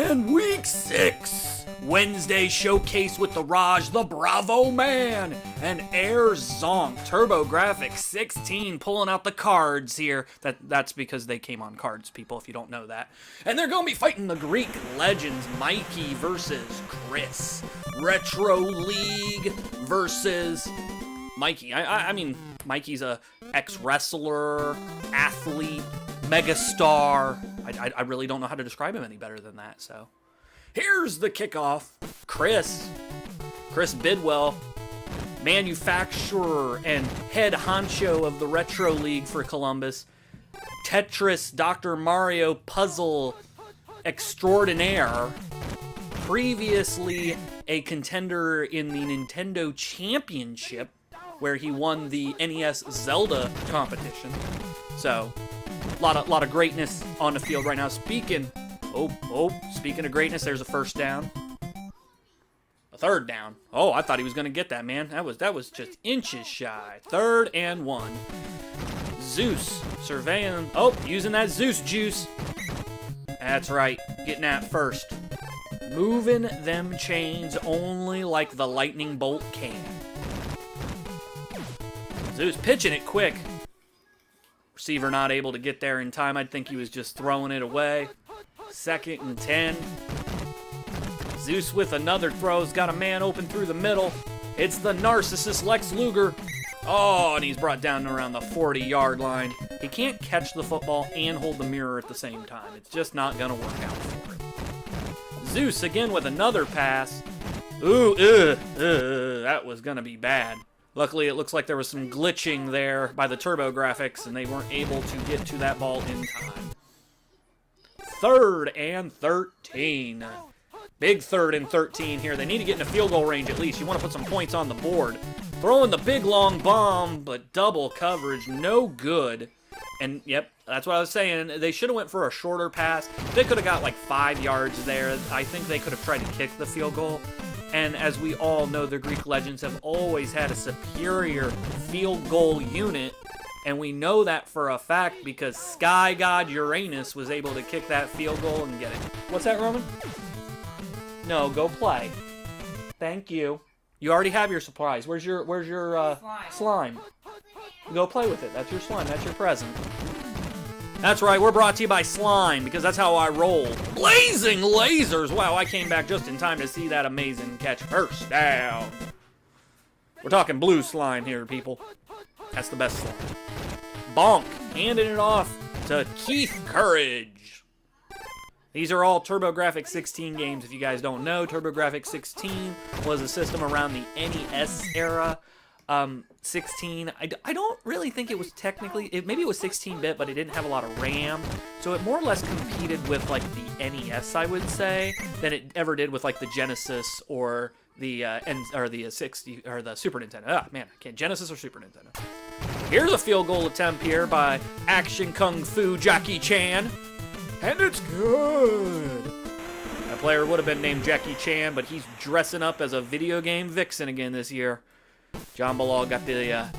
And week 6, Wednesday showcase with the Raj, the Bravo Man, and Air Zonk, TurboGRafx 16 pulling out the cards here. That's because they came on cards, people, if you don't know that. And they're going to be fighting the Greek legends, Mikey versus Chris. Retro League versus Mikey. I mean, Mikey's a ex-wrestler, athlete, megastar. I really don't know how to describe him any better than that, so. Here's the kickoff. Chris Bidwell, manufacturer and head honcho of the Retro League for Columbus. Tetris Dr. Mario puzzle extraordinaire. Previously a contender in the Nintendo Championship, where he won the NES Zelda competition. So, a lot of greatness on the field right now. Speaking of greatness, there's a first down. A third down. Oh, I thought he was going to get that, man. That was just inches shy. 3rd and 1. Zeus surveying. Oh, using that Zeus juice. That's right. Getting that first. Moving them chains only like the lightning bolt can. Zeus pitching it quick. Receiver not able to get there in time. I'd think he was just throwing it away. 2nd and 10. Zeus with another throw. He's got a man open through the middle. It's the narcissist Lex Luger. Oh, and he's brought down around the 40-yard line. He can't catch the football and hold the mirror at the same time. It's just not going to work out for him. Zeus again with another pass. Ooh, that was going to be bad. Luckily, it looks like there was some glitching there by the TurboGRafx, and they weren't able to get to that ball in time. 3rd and 13. Big 3rd and 13 here. They need to get in a field goal range at least. You want to put some points on the board. Throwing the big long bomb, but double coverage, no good. And, yep, that's what I was saying. They should have went for a shorter pass. They could have got like 5 yards there. I think they could have tried to kick the field goal. And as we all know, the Greek legends have always had a superior field goal unit. And we know that for a fact because Sky God Uranus was able to kick that field goal and get it. What's that, Roman? No, go play. Thank you. You already have your surprise. Where's your slime? Go play with it. That's your slime. That's your present. That's right, we're brought to you by Slime, because that's how I roll. Blazing lasers! Wow, I came back just in time to see that amazing catch. First down. We're talking blue slime here, people. That's the best slime. Bonk, handing it off to Keith Courage. These are all TurboGRafx 16 games, if you guys don't know. TurboGRafx 16 was a system around the NES era. 16, I don't really think it was technically, maybe it was 16-bit, but it didn't have a lot of RAM, so it more or less competed with, like, the NES, I would say, than it ever did with, like, the Genesis or the, the 60, or the Super Nintendo. Ah, man, I can't, Genesis or Super Nintendo. Here's a field goal attempt here by Action Kung Fu Jackie Chan, and it's good! That player would have been named Jackie Chan, but he's dressing up as a video game vixen again this year. John Bilal got the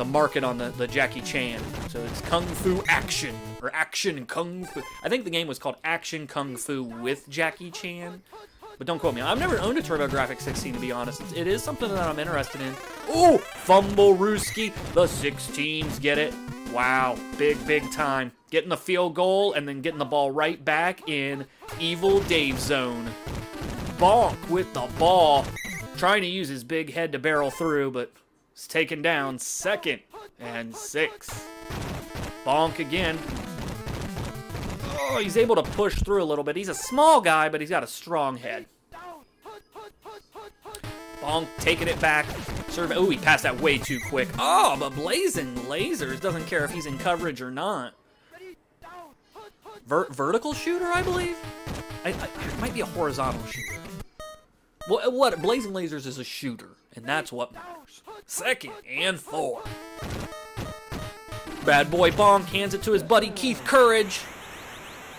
market on the Jackie Chan. So it's Kung Fu Action, or Action Kung Fu. I think the game was called Action Kung Fu with Jackie Chan. But don't quote me. I've never owned a TurboGRafx 16, to be honest. It is something that I'm interested in. Ooh, fumble Rooski. The 16s get it. Wow, big time. Getting the field goal and then getting the ball right back in Evil Dave zone. Bonk with the ball. Trying to use his big head to barrel through, but it's taken down. 2nd and 6. Bonk again. Oh, he's able to push through a little bit. He's a small guy, but he's got a strong head. Bonk taking it back. Oh, he passed that way too quick. Oh, but Blazing Lasers doesn't care if he's in coverage or not. Vertical shooter, I believe? It might be a horizontal shooter. Well, what? Blazing Lasers is a shooter, and that's what matters. 2nd and 4. Bad boy Bonk hands it to his buddy Keith Courage.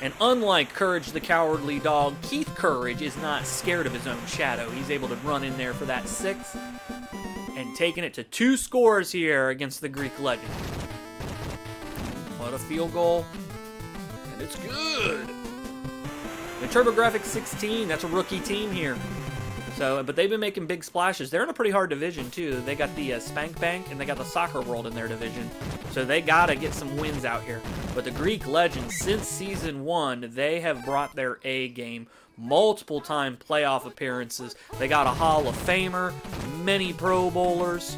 And unlike Courage the Cowardly Dog, Keith Courage is not scared of his own shadow. He's able to run in there for that 6th. And taking it to 2 scores here against the Greek legend. What a field goal. And it's good. And TurboGRafx 16, that's a rookie team here. So, but they've been making big splashes. They're in a pretty hard division, too. They got the Spank Bank, and they got the Soccer World in their division. So they got to get some wins out here. But the Greek Legends, since Season 1, they have brought their A game. Multiple-time playoff appearances. They got a Hall of Famer, many Pro Bowlers.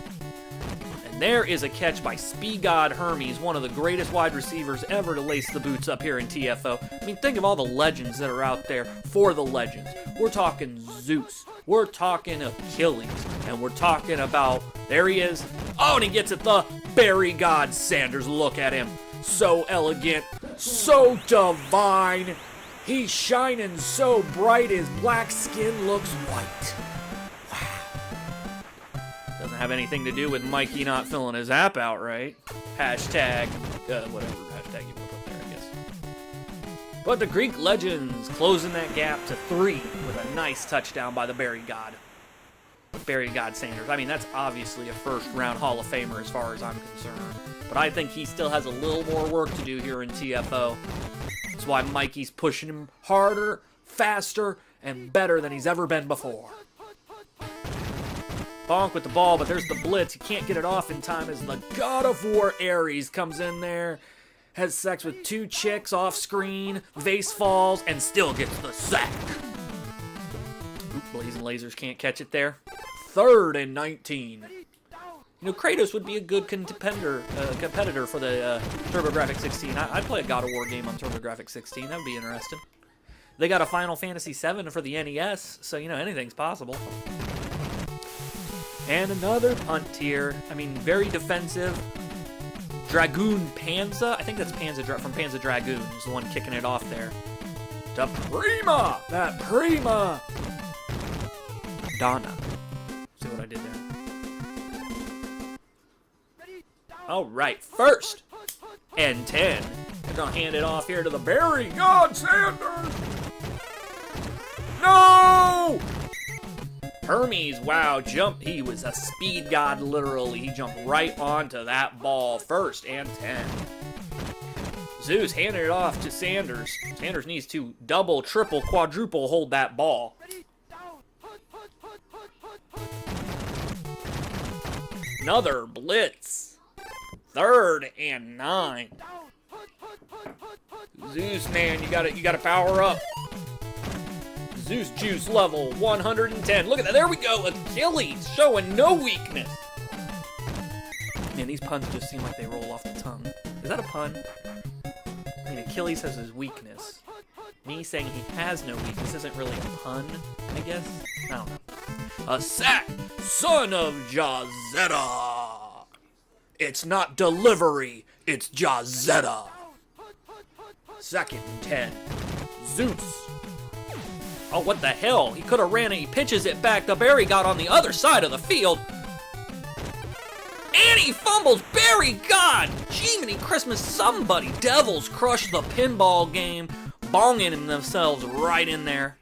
And there is a catch by Speed God Hermes, one of the greatest wide receivers ever to lace the boots up here in TFO. I mean, think of all the legends that are out there for the legends. We're talking Zeus. We're talking Achilles. And we're talking about, there he is. Oh, and he gets it, the Barry God Sanders. Look at him. So elegant, so divine. He's shining so bright, his black skin looks white. Wow. Doesn't have anything to do with Mikey not filling his app out, right? Hashtag, whatever hashtag you want to put there, I guess. But the Greek Legends closing that gap to 3 with a nice touchdown by the Barry God. Barry God Sanders. I mean, that's obviously a first-round Hall of Famer as far as I'm concerned. But I think he still has a little more work to do here in TFO. That's why Mikey's pushing him harder, faster, and better than he's ever been before. Bonk with the ball, but there's the blitz. He can't get it off in time as the God of War Ares comes in there, has sex with 2 chicks off screen, vase falls, and still gets the sack. Oop, Blazing Lasers can't catch it there. 3rd and 19. You know, Kratos would be a good competitor for the TurboGRafx 16. I'd play a God of War game on TurboGRafx 16. That would be interesting. They got a Final Fantasy 7 for the NES, so, you know, anything's possible. And another punt here. I mean, very defensive. Dragoon Panza. I think that's Panza from Panza Dragoon is the one kicking it off there. To Prima! That Prima! Donna. See what I did there? All right, 1st and 10. They're going to hand it off here to the Barry God Sanders. No! Hermes, wow, jump. He was a speed god, literally. He jumped right onto that ball. 1st and 10. Zeus handed it off to Sanders. Sanders needs to double, triple, quadruple hold that ball. Another blitz. 3rd and 9. Zeus, man, you gotta power up. Zeus juice level 110. Look at that. There we go. Achilles showing no weakness. Man, these puns just seem like they roll off the tongue. Is that a pun? I mean, Achilles has his weakness. Me saying he has no weakness isn't really a pun, I guess. I don't know. A sack, son of Jazetta. It's not delivery, it's Jazetta. 2nd and 10. Zeus. Oh, what the hell? He could have ran it. He pitches it back. The Barry got on the other side of the field. And he fumbles. Barry God. Jiminy Christmas. Somebody. Devils crush the pinball game. Bonging themselves right in there.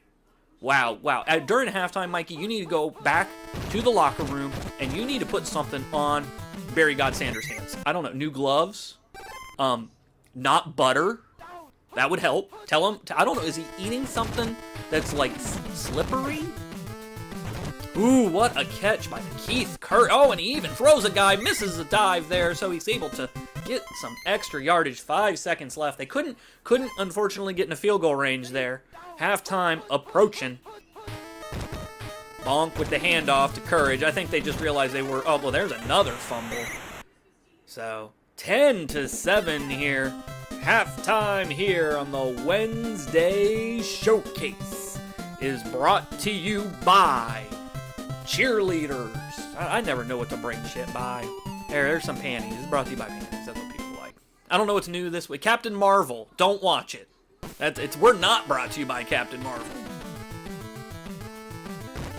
Wow, wow. During halftime, Mikey, you need to go back to the locker room and you need to put something on Barry God Sanders' hands. I don't know. New gloves? Not butter. That would help. Tell him. I don't know. Is he eating something that's like slippery? Ooh, what a catch by the Keith Curry. Oh, and he even throws a guy, misses a dive there, so he's able to get some extra yardage. 5 seconds left. They couldn't unfortunately get in a field goal range there. Halftime approaching. Bonk with the handoff to Courage. I think they just realized they were. Oh, well, there's another fumble. So 10-7 here. Halftime here on the Wednesday Showcase is brought to you by cheerleaders. I never know what to bring shit by. There's some panties. It's brought to you by panties. That's what people like. I don't know what's new this week. Captain Marvel. Don't watch it. We're not brought to you by Captain Marvel.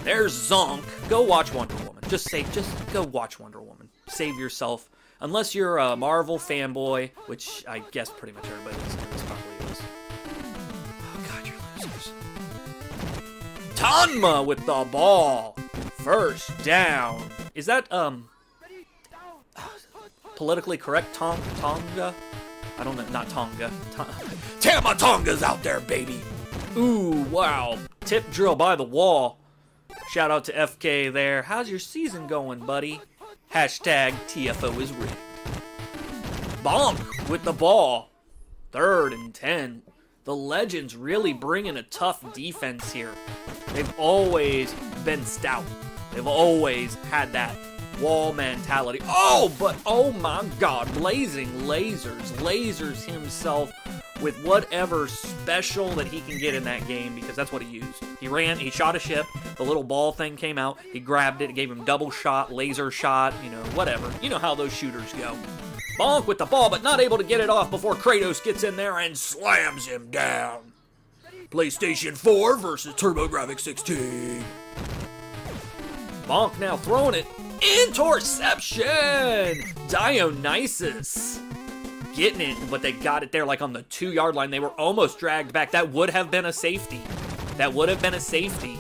There's Zonk. Go watch Wonder Woman. Just go watch Wonder Woman. Save yourself. Unless you're a Marvel fanboy, which I guess pretty much everybody listening to this probably is. Oh god, you're losers. Tanma with the ball. 1st down. Is that politically correct? Tonga? I don't know. Not Tonga. Tama Tonga's out there, baby. Ooh, wow. Tip drill by the wall. Shout out to FK there. How's your season going, buddy? Hashtag TFO is rigged. Bonk with the ball. 3rd and 10. The Legends really bringing a tough defense here. They've always been stout. They've always had that wall mentality. Oh, but oh my God, blazing lasers himself with whatever special that he can get in that game, because that's what he used. He ran, he shot a ship, the little ball thing came out, he grabbed it, gave him double shot, laser shot, you know, whatever. You know how those shooters go. Bonk with the ball, but not able to get it off before Kratos gets in there and slams him down. PlayStation 4 versus TurboGRafx 16. Bonk now throwing it. Interception! Dionysus getting it, but they got it there like on the 2-yard line. They were almost dragged back. That would have been a safety. That would have been a safety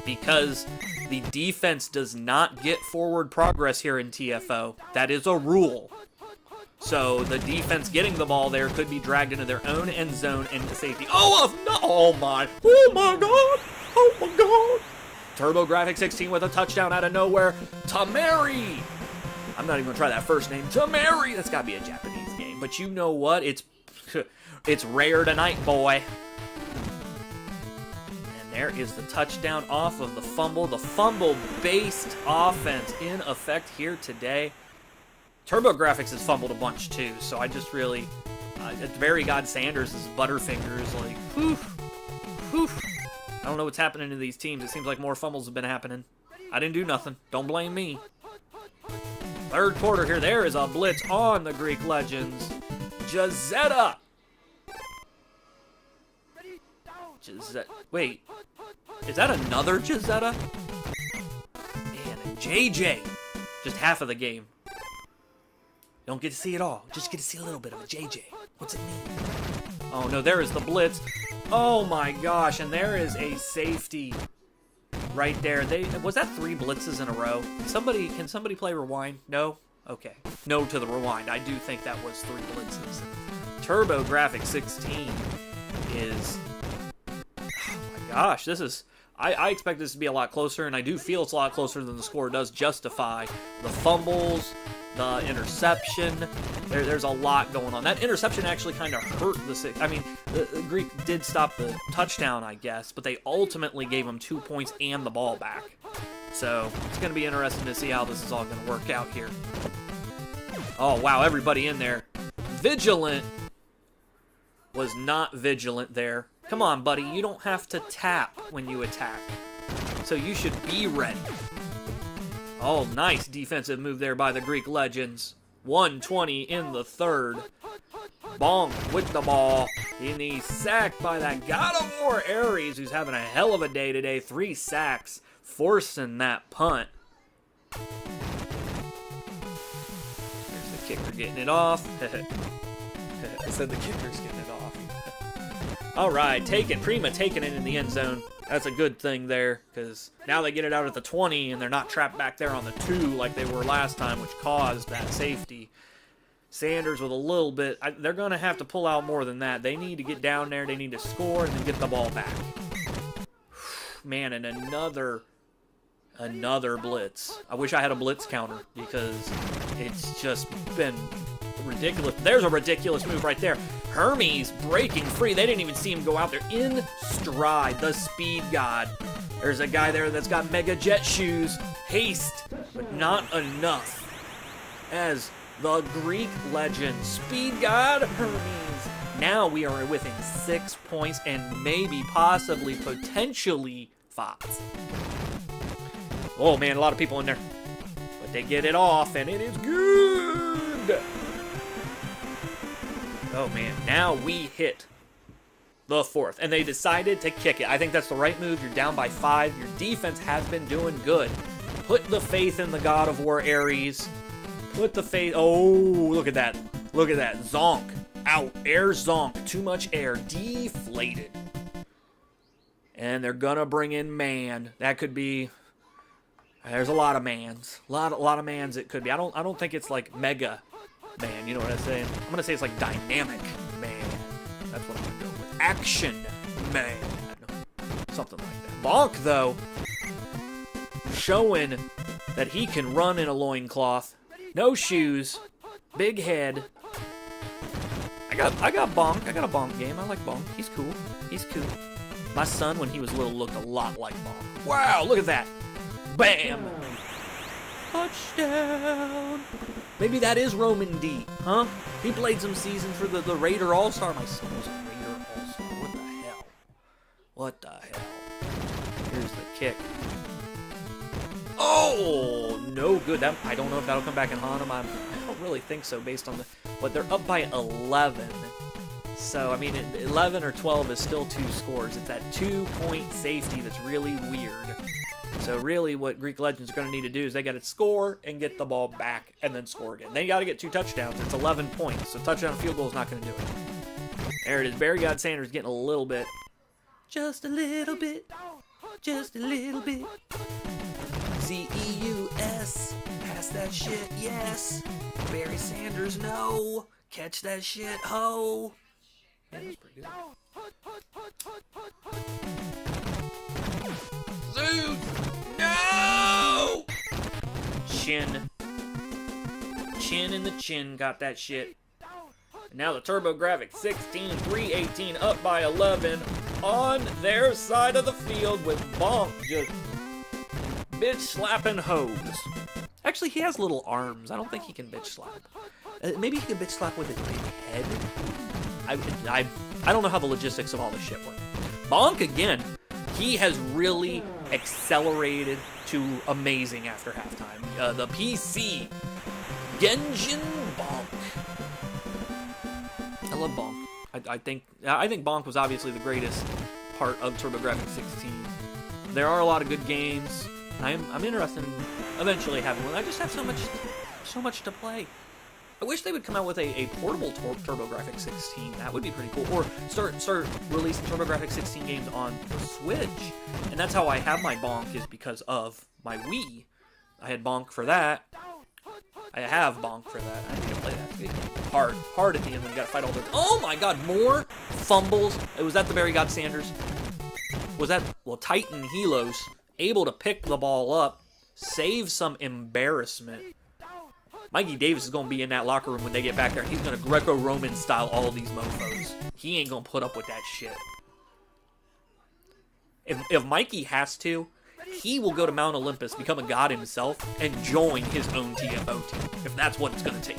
because the defense does not get forward progress here in TFO. That is a rule. So the defense getting the ball there could be dragged into their own end zone and the safety. Oh, no! Oh my God! Oh my God! TurboGRafx 16 with a touchdown out of nowhere. Tamari! I'm not even gonna try that first name. Tamari! That's gotta be a Japanese game. But you know what? It's rare tonight, boy. And there is the touchdown off of the fumble. The fumble-based offense in effect here today. TurboGRafx has fumbled a bunch too, so I just really, Barry God Sanders' Butterfingers, like, whew, whew. I don't know what's happening to these teams. It seems like more fumbles have been happening. I didn't do nothing. Don't blame me. 3rd quarter here. There is a blitz on the Greek Legends. Jazetta. Wait. Is that another Jazetta? Man, and JJ. Just half of the game. Don't get to see it all. Just get to see a little bit of a JJ. What's it mean? Oh, no, there is the blitz. Oh, my gosh, and there is a safety right there. Was that 3 blitzes in a row? Can somebody play rewind? No? Okay. No to the rewind. I do think that was 3 blitzes. TurboGRafx 16 is... Oh, my gosh, this is... I expect this to be a lot closer, and I do feel it's a lot closer than the score does justify. The fumbles... the interception, there's a lot going on. That interception actually kind of hurt the... I mean, the Greek did stop the touchdown, I guess, but they ultimately gave him 2 points and the ball back. So, it's going to be interesting to see how this is all going to work out here. Oh, wow, everybody in there. Vigilant was not vigilant there. Come on, buddy, you don't have to tap when you attack. So you should be ready. Oh, nice defensive move there by the Greek Legends. 120 in the 3rd. Bonk with the ball. And he's sacked by that God of War Ares, who's having a hell of a day today. 3 sacks, forcing that punt. Here's the kicker getting it off. I said the kicker's getting it off. All right, Prima taking it in the end zone. That's a good thing there, because now they get it out at the 20, and they're not trapped back there on the 2 like they were last time, which caused that safety. Sanders with a little bit. They're going to have to pull out more than that. They need to get down there. They need to score and then get the ball back. Man, and another blitz. I wish I had a blitz counter, because it's just been ridiculous. There's a ridiculous move right there. Hermes breaking free. They didn't even see him go out there. In stride, the speed god. There's a guy there that's got mega jet shoes. Haste, but not enough. As the Greek legend, speed god Hermes. Now we are within 6 points and maybe, possibly, potentially 5. Oh man, a lot of people in there. But they get it off and it is good. Oh man, now we hit the 4th, and they decided to kick it. I think that's the right move. You're down by 5. Your defense has been doing good. Put the faith in the God of War Ares. Put the faith... Oh, look at that. Look at that. Zonk. Out. Air zonk. Too much air. Deflated. And they're gonna bring in man. That could be... There's a lot of mans. A lot of mans it could be. I don't think it's like mega man, you know what I'm saying? I'm gonna say it's like dynamic man. That's what I'm gonna go with. Action man. Something like that. Bonk, though, showing that he can run in a loincloth. No shoes. Big head. I got Bonk. I got a Bonk game. I like Bonk. He's cool. He's cool. My son, when he was little, looked a lot like Bonk. Wow, look at that. Bam. Touchdown. Maybe that is Roman D, huh? He played some season for the Raider All-Star. My son was a Raider All-Star. What the hell? What the hell? Here's the kick. Oh, no good. I don't know if that'll come back and haunt him. I don't really think so based on but they're up by 11. So, I mean, 11 or 12 is still 2 scores. It's that 2-point safety that's really weird. So really what Greek Legends are going to need to do is they got to score and get the ball back and then score again. They got to get 2 touchdowns. It's 11 points. So touchdown field goal is not going to do it. There it is. Barry God Sanders getting a little bit. Just a little bit. Just a little bit. Zeus. Pass that shit. Yes. Barry Sanders. No. Catch that shit. Ho. Yeah, that's pretty good. Zeus! No! Chin. Chin in the chin got that shit. And now the TurboGRafx 16, 318 up by 11 on their side of the field with Bonk just bitch slapping hoes. Actually, he has little arms. I don't think he can bitch slap. Maybe he can bitch slap with his big head. I don't know how the logistics of all this shit work. Bonk again. He has really accelerated to amazing after halftime. The PC, Genjin Bonk. I love Bonk. I think Bonk was obviously the greatest part of TurboGRafx 16. There are a lot of good games. I'm interested in eventually having one. I just have so much to play. I wish they would come out with a portable TurboGRafx 16. That would be pretty cool. Or start releasing TurboGRafx 16 games on the Switch. And that's how I have my Bonk, is because of my Wii. I had Bonk for that. I have Bonk for that. I need to play that. Hard at the end when you gotta fight all the... Oh my god, more fumbles. Was that the Barry God Sanders? Was that... Well, Titan Helos able to pick the ball up, save some embarrassment. Mikey Davis is going to be in that locker room when they get back there. He's going to Greco-Roman style all these mofos. He ain't going to put up with that shit. If Mikey has to, he will go to Mount Olympus, become a god himself, and join his own TFO team, if that's what it's going to take.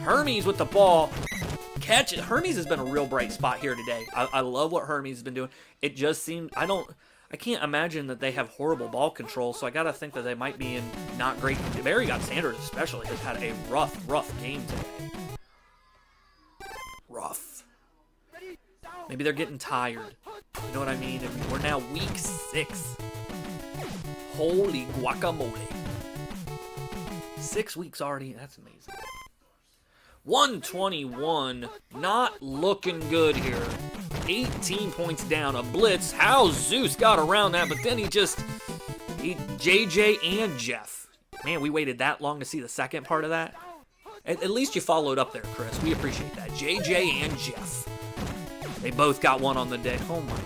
Hermes with the ball. Catch it. Hermes has been a real bright spot here today. I love what Hermes has been doing. It just seemed... I can't imagine that they have horrible ball control, so I gotta think that they might be in not great... Barry God Sanders especially has had a rough game today. Rough. Maybe they're getting tired. You know what I mean? We're now week 6. Holy guacamole. 6 weeks already. That's amazing. 121. Not looking good here. 18 points down. A blitz. How Zeus got around that, but then he JJ and Jeff. Man, we waited that long to see the second part of that. At least you followed up there, Chris. We appreciate that. JJ and Jeff. They both got one on the day. Oh my.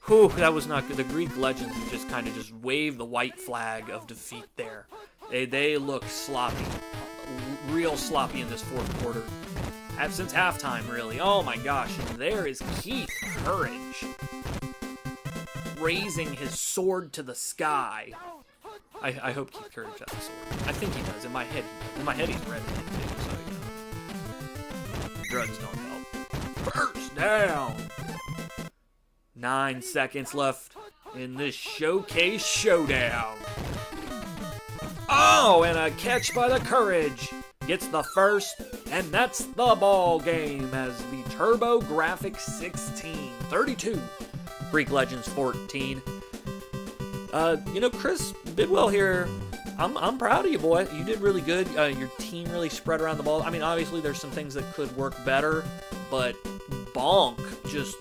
Whew, that was not good. The Greek Legends just kind of just waved the white flag of defeat there. They look sloppy. Real sloppy in this fourth quarter. Since halftime, really. Oh my gosh. And there is Keith Courage raising his sword to the sky. I hope Keith Courage has a sword. I think he does. In my head, he's red. So, drugs don't help. First down. 9 seconds left in this showcase showdown. Oh, and a catch by the Courage. Gets the first, and that's the ball game as the TurboGRafx 16, 32, Greek Legends 14. Chris Bidwell here, I'm proud of you, boy. You did really good. Your team really spread around the ball. I mean, obviously there's some things that could work better, but Bonk just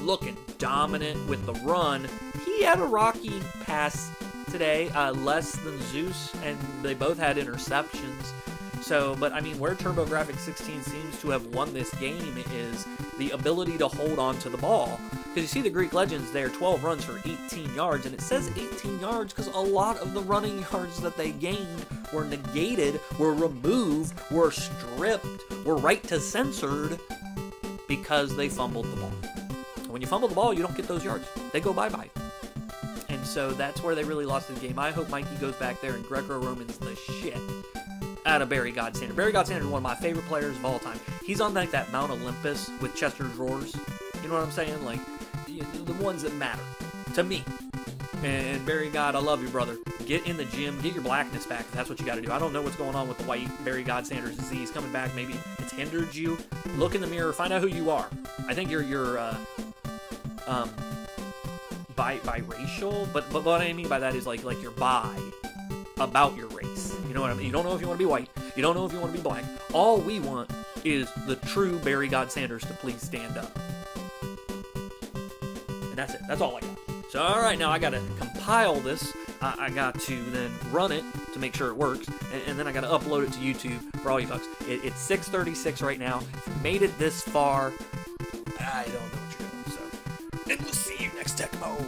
looking dominant with the run. He had a rocky pass today, less than Zeus, and they both had interceptions. So, but I mean, where TurboGRafx 16 seems to have won this game is the ability to hold on to the ball. Because you see the Greek Legends there, 12 runs for 18 yards, and it says 18 yards because a lot of the running yards that they gained were negated, were removed, were stripped, were right to censored because they fumbled the ball. When you fumble the ball, you don't get those yards. They go bye-bye. And so that's where they really lost the game. I hope Mikey goes back there and Greco-Romans the shit out of Barry Godsander. Barry Godsander is one of my favorite players of all time. He's on like that Mount Olympus with Chester's Roars. You know what I'm saying? Like, the ones that matter to me. And Barry God, I love you, brother. Get in the gym, get your blackness back if that's what you got to do. I don't know what's going on with the white Barry Godsander's disease coming back. Maybe it's hindered you. Look in the mirror, find out who you are. I think you're biracial, but what I mean by that is like you're bi about your race. You know what I mean? You don't know if you want to be white. You don't know if you want to be black. All we want is the true Barry God Sanders to please stand up. And that's it. That's all I got. So, all right, now I got to compile this. I got to then run it to make sure it works, and then I got to upload it to YouTube for all you fucks. It's 6:36 right now. If you made it this far, I don't know what you're doing. So, and we'll see you next Tecmo.